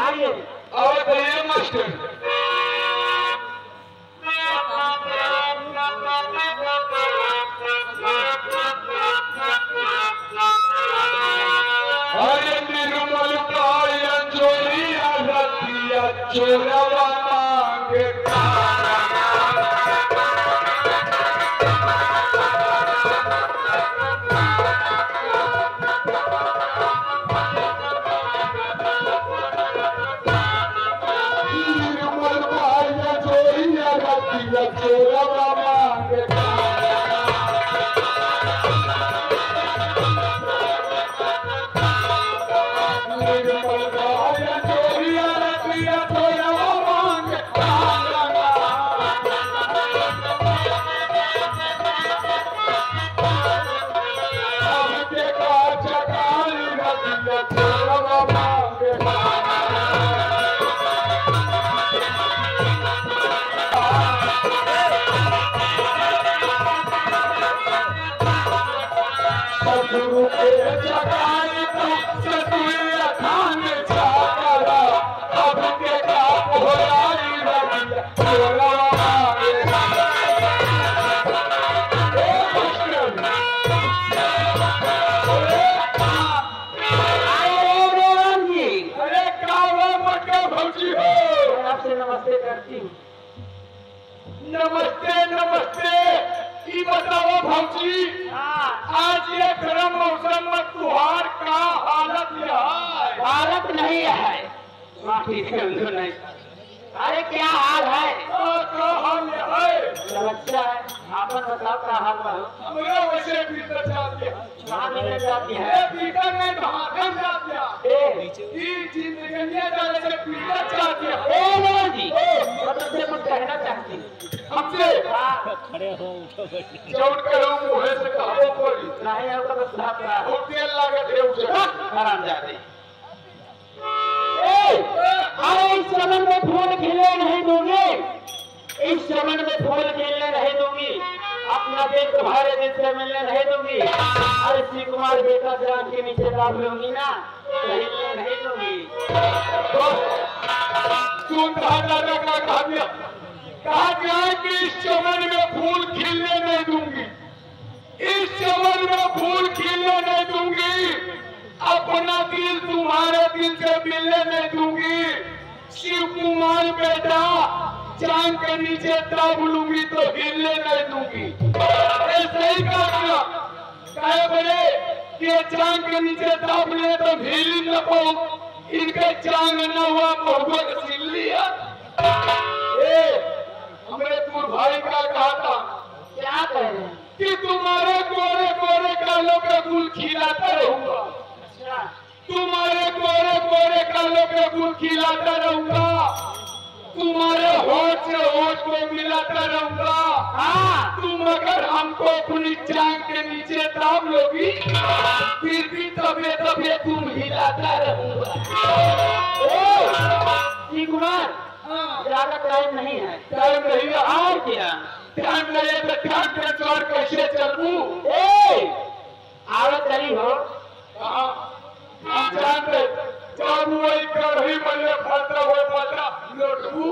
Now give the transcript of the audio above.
आइए और कहिए मास्टर। अरे निर्मल पाया चोरिया रतिया चोरवा मांगे चोरवा मांगे निर्मल पाया चोरिया रतिया चोरवा मांगे अब के का चकाई रतिया चोरवा मांगे गुरु के जगाई तुझसे दुनिया खान जागरा अब के का होराई रतिया चोरवा मांगे आइए रोहन जी अरे कावा मक्का भौजी हो आपसे नमस्ते करती हूँ। नमस्ते नमस्ते ई बताओ भौजी हाँ आज ये गर्म मौसम में तुहार का हालत है भारत नहीं है माफी समझो नहीं। अरे क्या हाल है? का हाल है समस्या है आपन बताओ क्या हाल है? हमरा वैसे भीतर जाती है कहाँ मिलने जाती ये है? भीतर में भागम जाती है ए ई जिंदगी जाने से भीतर जाती है रोहन जी मतलब से कुछ कहना चाहती हूँ। हमसे हाँ जौन करूं मुहे से कहो कोई नहीं होगा बस भाग रहा है। होटल लागत है उसे आराम जाते अरे इस चमन में फूल खिले नहीं दूंगी, इस चमन में फूल खिलने नहीं दूंगी, अपना दिल तुम्हारे दिल से मिलने नहीं दूंगी। अरे श्री कुमार बेटा जान के नीचे दाब लूंगी ना, खिलने नहीं दूंगी। सुन दादा का कहा गया है कि इस चमन में फूल खिलने नहीं दूंगी, इस चमन में फूल खिलने नहीं दूंगी, अपना दिल तुम्हारे दिल से मिलने नहीं दूंगी। शिव कुमार बेटा चांद के नीचे दाब लूंगी तो हिलने नहीं दूंगी। ऐसे ही कहा कहे बड़े कि चांद के नीचे दाब ले तो हिल ही न पाओ, इनके चांद न हुआ मोहब्बत सिल लिया। हमरे दूर भाई का कहा था क्या कह रहे हैं? कि तुम्हारे गोरे गोरे गालों पे गुल खिलाता रहूंगा, अच्छा तुम्हारे गोरे गोरे गालों पे गुल खिलाता रहूंगा, तुम्हारे होठ से होठ को मिलाता रहूंगा। हाँ तुम अगर हमको अपनी टांग के नीचे दाब लोगी फिर भी तबे तबे तुम हिलाता रहूंगा। श्री कुमार ज्यादा टाइम नहीं है। टाइम नहीं है और क्या टाइम नहीं है तो टाइम के चोर कैसे चलूं? आवत चली हो हम जानते जब वही कढ़ी में फटा हुए पता लौटू